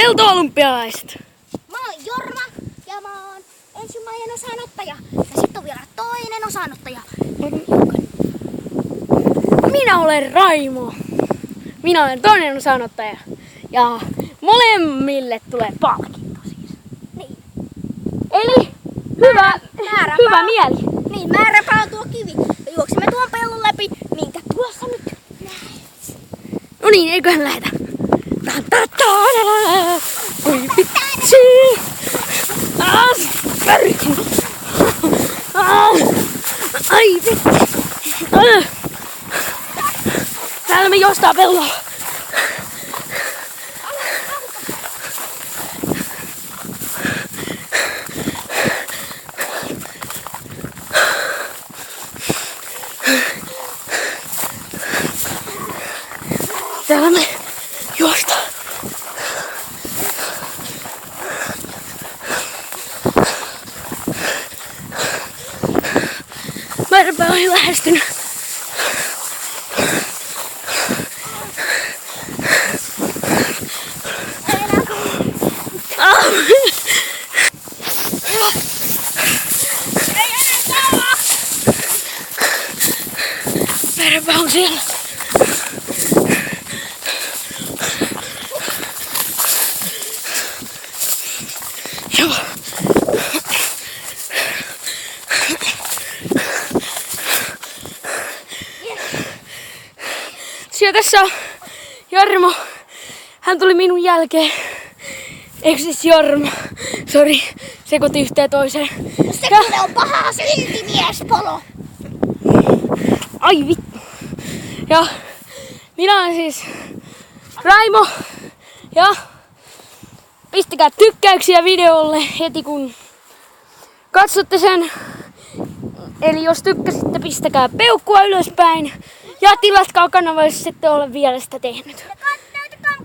peltoolympialaiset. Mä oon Jorma ja mä oon ensimmäinen osanottaja. Ja sitten on vielä toinen osanottaja. Minä olen Raimo. Minä olen toinen osanottaja. Ja molemmille tulee palkinto siis. Niin. Eli hyvä mieli. Niin, määräpää on tuo kivi. Ja juoksemme tuon pellon läpi, minkä tuossa nyt näet. No niin, eiköhän lähetä. Oi vitsi! Perkele! Ai vitsi! Täällä me jostain pelloa. Täällä me juostaan. Määränpää on jo lähestynyt. Määränpää on siellä. Joo. Siellä tässä on Jorma. Hän tuli minun jälkeen. Eikö siis Jorma? Sori, sekoitin yhteen toiseen. Se kuule on paha siltimies, Polo. Ai vittu. Ja minä olen siis Raimo. Ja pistäkää tykkäyksiä videolle heti kun katsotte sen. Eli jos tykkäsitte, pistäkää peukkua ylöspäin. Ja tilatkaa kanava, jos ette ole vielä sitä tehnyt.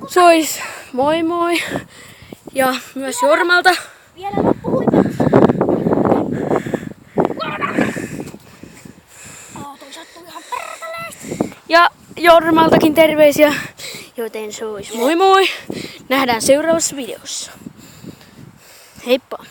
Se olisi moi moi. Ja myös Jormalta. Vielä loppuhuipennusta. Toi sattuu ihan perkeleesti. Ja Jormaltakin terveisiä. Joten se olisi moi moi. Nähdään seuraavassa videossa. Heippa!